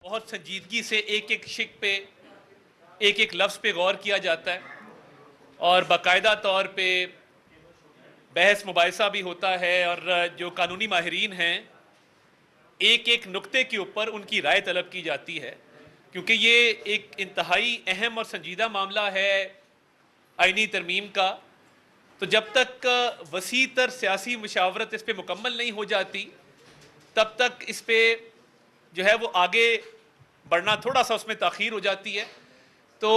बहुत संजीदगी से एक एक शिक पे, एक एक लफ्ज़ पे गौर किया जाता है और बाकायदा तौर पे बहस मुबाहिसा भी होता है और जो कानूनी माहिरीन हैं एक एक नुक्ते के ऊपर उनकी राय तलब की जाती है, क्योंकि ये एक इंतहाई अहम और संजीदा मामला है आईनी तरमीम का। तो जब तक वसी तर सियासी मुशावरत इस पर मुकम्मल नहीं हो जाती तब तक इस पर जो है वो आगे बढ़ना थोड़ा सा उसमें ताख़ीर हो जाती है। तो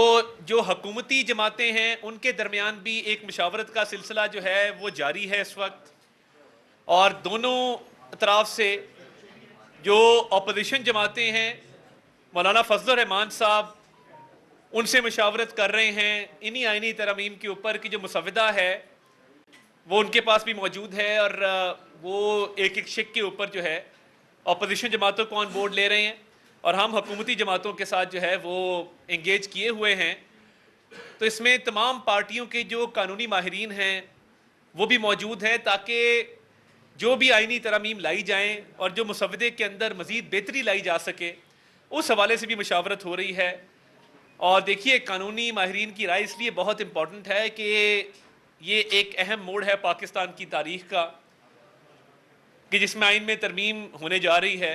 जो हकूमती जमातें हैं उनके दरमियान भी एक मुशावरत का सिलसिला जो है वो जारी है इस वक्त, और दोनों अतराफ से जो अपोजिशन जमातें हैं मौलाना फजल रहमान साहब उनसे मुशावरत कर रहे हैं इन्हीं आईनी तरमीम के ऊपर कि जो मुसवदा है वो उनके पास भी मौजूद है, और वो एक एक शिक के ऊपर जो है अपोजिशन जमातों को ऑन बोर्ड ले रहे हैं और हम हुकूमती जमातों के साथ जो है वो इंगेज किए हुए हैं। तो इसमें तमाम पार्टियों के जो कानूनी माहिरीन हैं वो भी मौजूद है ताकि जो भी आईनी तरमीम लाई जाएँ और जो मुसवदे के अंदर मज़ीद बेहतरी लाई जा सके उस हवाले से भी मुशावरत हो रही है। और देखिए, कानूनी माहिरीन की राय इसलिए बहुत इम्पॉर्टेंट है कि ये एक अहम मोड़ है पाकिस्तान की तारीख़ का कि जिसमें आइन में तरमीम होने जा रही है।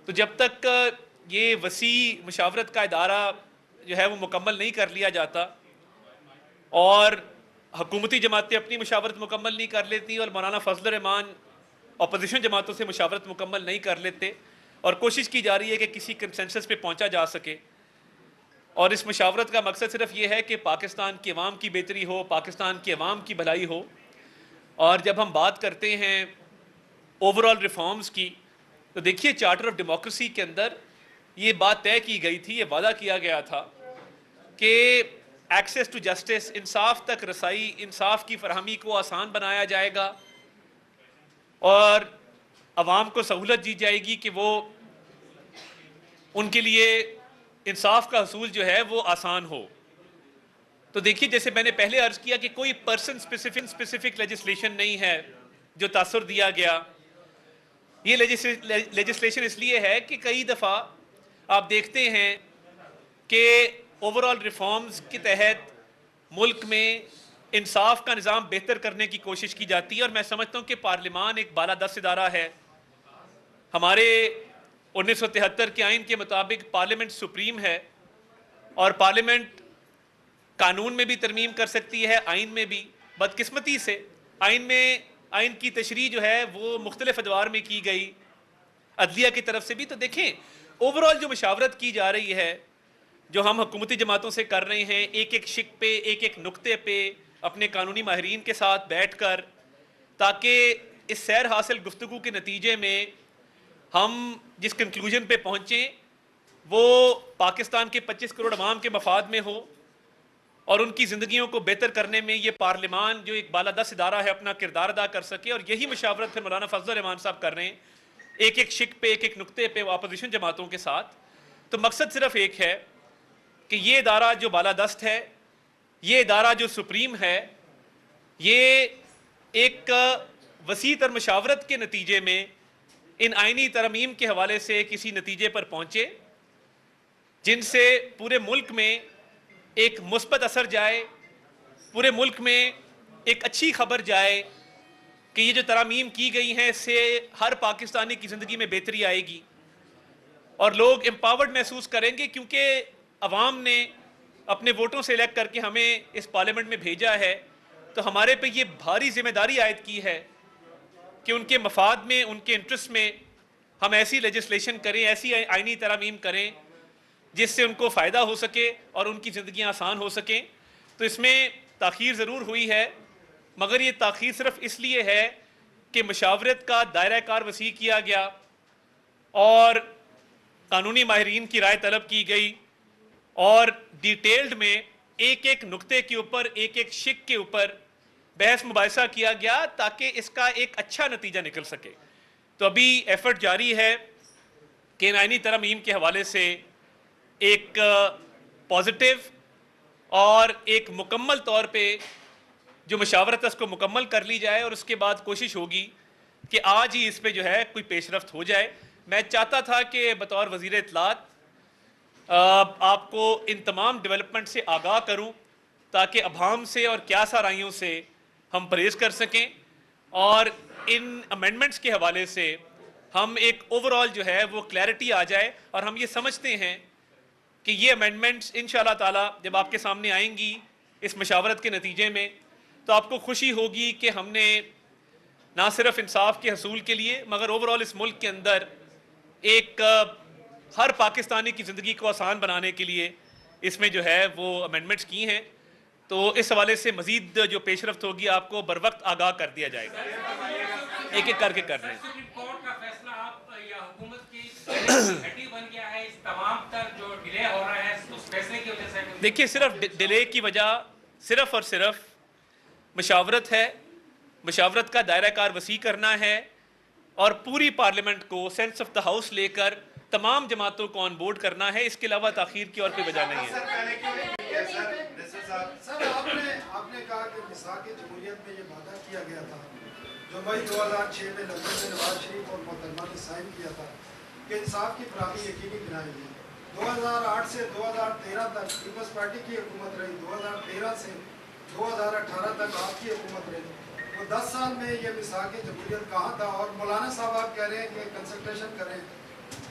तो जब तक ये वसी मुशावरत का इदारा जो है वो मुकम्मल नहीं कर लिया जाता और हुकूमती जमातें अपनी मुशावरत मुकम्मल नहीं कर लेती और मौलाना फजल रहमान अपोजिशन जमातों से मुशावरत मुकम्मल नहीं कर लेते और कोशिश की जा रही है कि किसी कंसेंसस पे पहुंचा जा सके, और इस मुशावरत का मकसद सिर्फ ये है कि पाकिस्तान की अवाम की बेहतरी हो, पाकिस्तान की अवाम की भलाई हो। और जब हम बात करते हैं ओवरऑल रिफॉर्म्स की तो देखिए, चार्टर ऑफ डेमोक्रेसी के अंदर ये बात तय की गई थी, ये वादा किया गया था कि एक्सेस टू जस्टिस, इंसाफ तक रसाई, इंसाफ की फरहमी को आसान बनाया जाएगा और अवाम को सहूलत दी जाएगी कि वो उनके लिए इंसाफ का हसूल जो है वो आसान हो। तो देखिए, जैसे मैंने पहले अर्ज किया कि कोई पर्सन स्पेसिफिक लेजिस्लेशन नहीं है जो तासुर दिया गया। ये लेजिस्लेशन इसलिए है कि कई दफ़ा आप देखते हैं कि ओवरऑल रिफॉर्म्स के तहत मुल्क में इंसाफ का निज़ाम बेहतर करने की कोशिश की जाती है, और मैं समझता हूँ कि पार्लिमान एक बालादस्त इदारा है। हमारे 1973 के आइन के मुताबिक पार्लियामेंट सुप्रीम है और पार्लियामेंट कानून में भी तरमीम कर सकती है, आइन में भी। बदकिस्मती से आइन की तशरीह जो है वो मुख्तलिफ अदवार में की गई, अदलिया की तरफ से भी। तो देखें, ओवरऑल जो मुशावरत की जा रही है, जो हम हुकूमती जमातों से कर रहे हैं, एक एक शिक पे, एक एक नुक्ते पे अपने कानूनी माहिरीन के साथ बैठ कर, ताकि इस सैर हासिल गुफ्तगू के नतीजे में हम जिस कंक्लूजन पे पहुँचें वो पाकिस्तान के 25 करोड़ अवाम के मफाद में हो और उनकी ज़िंदगियों को बेहतर करने में ये पार्लिमान जो एक बालादस्त इदारा है अपना किरदार अदा कर सके। और यही मुशावरत फिर मौलाना फजल रहमान साहब कर रहे हैं, एक एक शिक पे, एक एक नुक्ते पे अपोजिशन जमातों के साथ। तो मकसद सिर्फ एक है कि ये इदारा जो बालादस्त है, ये इदारा जो सुप्रीम है, ये एक वसी तर मुशावरत के नतीजे में इन आइनी तरमीम के हवाले से किसी नतीजे पर पहुँचे जिनसे पूरे मुल्क में एक मुस्बत असर जाए, पूरे मुल्क में एक अच्छी खबर जाए कि ये जो तरमीम की गई हैं इससे हर पाकिस्तानी की ज़िंदगी में बेहतरी आएगी और लोग एम्पावर्ड महसूस करेंगे, क्योंकि अवाम ने अपने वोटों से इलेक्ट करके हमें इस पार्लियामेंट में भेजा है। तो हमारे पे ये भारी जिम्मेदारी आयद की है कि उनके मफाद में, उनके इंटरेस्ट में हम ऐसी लेजिस्लेशन करें, ऐसी आइनी तरमीम करें जिससे उनको फ़ायदा हो सके और उनकी ज़िंदगियाँ आसान हो सकें। तो इसमें ताख़ीर ज़रूर हुई है, मगर ये ताख़ीर सिर्फ इसलिए है कि मुशावरत का दायरा कार वसी किया गया और कानूनी माहिरीन की राय तलब की गई और डिटेल्ड में एक एक नुक्ते के ऊपर, एक एक शिक के ऊपर बहस मुबाहिसा किया गया ताकि इसका एक अच्छा नतीजा निकल सके। तो अभी एफर्ट जारी है कि आइनी तरमीम के हवाले से एक पॉजिटिव और एक मुकम्मल तौर पे जो मुशावरत है उसको मुकम्मल कर ली जाए और उसके बाद कोशिश होगी कि आज ही इस पे जो है कोई पेशरफ्त हो जाए। मैं चाहता था कि बतौर वज़ीर इत्तलात आपको इन तमाम डेवलपमेंट से आगाह करूं ताकि अभाम से और क्या साराइयों से हम परहेज़ कर सकें और इन अमेंडमेंट्स के हवाले से हम एक ओवरऑल जो है वो क्लैरिटी आ जाए और हम ये समझते हैं कि ये अमेंडमेंट्स इंशाअल्लाह ताला जब आपके सामने आएंगी इस मशावरत के नतीजे में तो आपको खुशी होगी कि हमने ना सिर्फ इंसाफ के हसूल के लिए मगर ओवरऑल इस मुल्क के अंदर एक हर पाकिस्तानी की ज़िंदगी को आसान बनाने के लिए इसमें जो है वो अमेंडमेंट्स की हैं। तो इस हवाले से मज़ीद जो पेशरफ्त होगी आपको बर वक्त आगाह कर दिया जाएगा, एक एक करके कर लें। देखिए सिर्फ डिले की वजह सिर्फ और सिर्फ मशावरत है, मशावरत का दायरा कार वसी करना है और पूरी पार्लियामेंट को सेंस ऑफ द हाउस लेकर तमाम जमातों को ऑन बोर्ड करना है, इसके अलावा ताखीर की और कोई वजह नहीं है। सर आपने कहा कि मिसाक जमहूरियत में ये वादा किया गया था जो मई 2006 में लंदन में नवाज शरीफ और मोहतरमा ने साइन किया था कि इंसाफ की फराहमी यकीनी बनाएगी। 2008 से 2013 तक पीपल्स पार्टी की हुकूमत रही, 2013 से 2018 तक आपकी हुकूमत रही, तो 10 साल में ये मिसाक जमहूरियत कहाँ था? और मौलाना साहब आप कह रहे हैं कि कंसल्टेशन करें,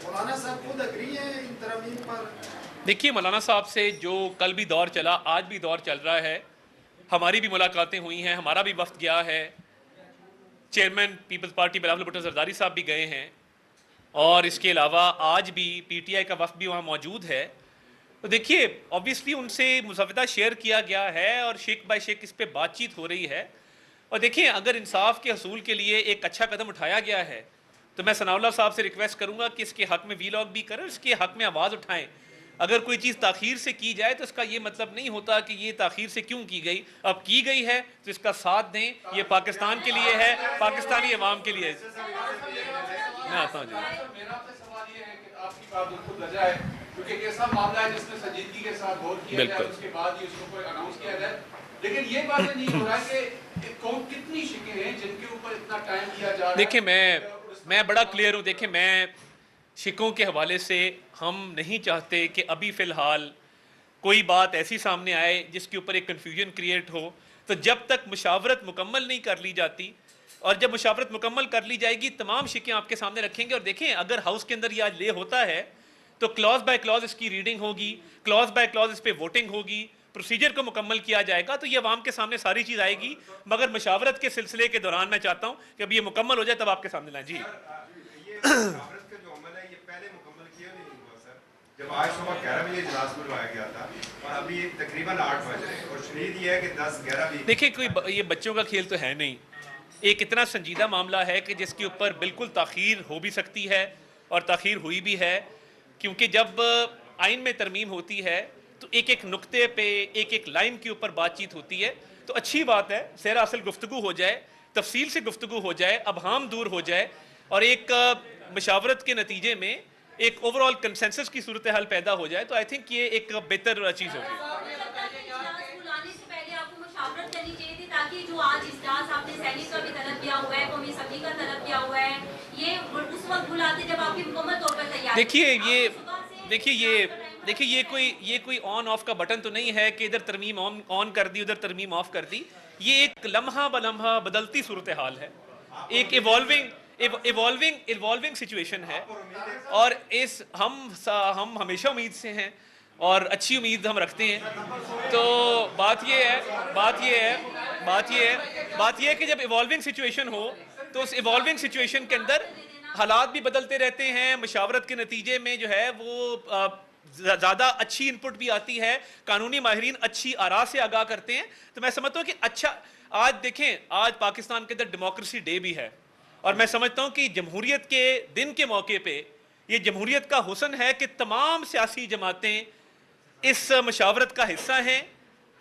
मौलाना साहब खुद एग्री हैं इन तरमीम पर? देखिए मौलाना साहब से जो कल भी दौर चला, आज भी दौर चल रहा है, हमारी भी मुलाकातें हुई हैं, हमारा भी वफ्द गया है, chairman people's party Bilawal Bhutto Zardari साहब भी गए हैं और इसके अलावा आज भी पीटीआई का वफ्द भी वहाँ मौजूद है। तो देखिए ऑब्वियसली उनसे मुसवदा शेयर किया गया है और शेख बाय शेख इस पर बातचीत हो रही है। और देखिए अगर इंसाफ के हसूल के लिए एक अच्छा कदम उठाया गया है तो मैं सनाउल्लाह साहब से रिक्वेस्ट करूँगा कि इसके हक़ में वीलॉग भी करें, इसके हक़ में आवाज़ उठाएँ। अगर कोई चीज़ ताख़ीर से की जाए तो इसका ये मतलब नहीं होता कि ये ताख़ीर से क्यों की गई, अब की गई है तो इसका साथ दें। ये पाकिस्तान के लिए है, पाकिस्तानी अवाम के लिए। मैं आता हूँ क्योंकि एक ऐसा मामला है जिसमें संजीदगी के साथ गौर किया जाए, उसके बाद ही उसको कोई अनाउंस किया जाए। लेकिन ये बात नहीं हो रहा है कि कौन कितनी शिकें हैं जिनके ऊपर इतना टाइम दिया जा रहा है। देखिए मैं बड़ा क्लियर हूँ। देखिए मैं शिकों के हवाले से हम नहीं चाहते कि अभी फ़िलहाल कोई बात ऐसी सामने आए जिसके ऊपर एक कन्फ्यूजन क्रिएट हो। तो जब तक मुशावरत मुकम्मल नहीं कर ली जाती और जब मुशावरत मुकम्मल कर ली जाएगी तमाम शिकें आपके सामने रखेंगे। और देखें अगर हाउस के अंदर ये आज ले होता है तो क्लॉज बाय क्लॉज इसकी रीडिंग होगी, क्लॉज बाय क्लॉज इस पर वोटिंग होगी, प्रोसीजर को मुकम्मल किया जाएगा तो ये अवाम के सामने सारी चीज़ आएगी। मगर मशावरत के सिलसिले के दौरान मैं चाहता हूँ कि अब ये मुकम्मल हो जाए तब आपके सामने लाएं। जी जब आज सुबह 11 बजे इजलास बुलवाया गया था और अभी तकरीबन 8 बजे और शरीद ये है कि 10-11 भी। देखिए कोई ये बच्चों का खेल तो है नहीं, एक इतना संजीदा मामला है कि जिसके ऊपर बिल्कुल ताख़ीर हो भी सकती है और ताख़ीर हुई भी है। क्योंकि जब आइन में तरमीम होती है तो एक एक नुक्ते पे एक एक लाइन के ऊपर बातचीत होती है। तो अच्छी बात है सैर असल गुफ्तगू हो जाए, तफसील से गुफ्तगू हो जाए, अबहाम दूर हो जाए और एक मशावरत के नतीजे में एक ओवरऑल कंसेंसस की सूरत हाल पैदा हो जाए। तो आई थिंक ये एक बेहतर चीज़ होगी। ताकि जो आज इजलास आपने सैनिक का भी तलब किया हुआ है, कौमी असम्बली का तलब किया हुआ है, ये उस वक्त बुलाते जब आपकी मुकम्मल तौर पर तैयार। देखिए ये कोई ऑन ऑफ का बटन तो नहीं है कि इधर तरमीम ऑन कर दी उधर तरमीम ऑफ कर दी। ये एक लम्हा बलम्हा बदलती सूरत हाल है, एक इवॉल्विंग सिचुएशन है और इस हम हमेशा उम्मीद से हैं और अच्छी उम्मीद हम रखते हैं। तो बात ये है कि जब इवॉल्विंग सिचुएशन हो तो उस इवॉल्विंग सिचुएशन के अंदर हालात भी बदलते रहते हैं। मशावरत के नतीजे में जो है वो ज़्यादा अच्छी इनपुट भी आती है, कानूनी माहिरीन अच्छी आरा से आगाह करते हैं। तो मैं समझता हूँ कि अच्छा आज देखें, आज पाकिस्तान के अंदर डेमोक्रेसी डे भी है और मैं समझता हूँ कि जमहूरियत के दिन के मौके पे ये जमहूरियत का हुस्न है कि तमाम सियासी जमातें इस मशावरत का हिस्सा हैं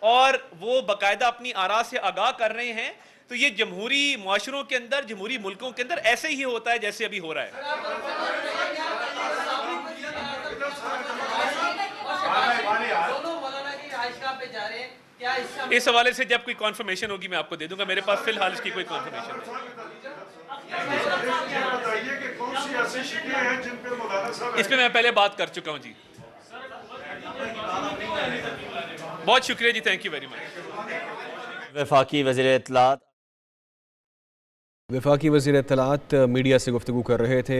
और वो बाकायदा अपनी आरा से आगाह कर रहे हैं। तो ये जमहूरी मुआशरों के अंदर, जमहूरी मुल्कों के अंदर ऐसे ही होता है जैसे अभी हो रहा है। इस हवाले से जब कोई कॉन्फर्मेशन होगी मैं आपको दे दूंगा, मेरे पास फिलहाल इसकी कोई कॉन्फर्मेशन नहीं। इस पे मैं पहले बात कर चुका हूँ जी। बहुत शुक्रिया जी, थैंक यू वेरी मच। वफाकी वज़ीर इत्तलात वफाकी वज़ीर इत्तलात मीडिया से गुफ्तगू कर रहे थे।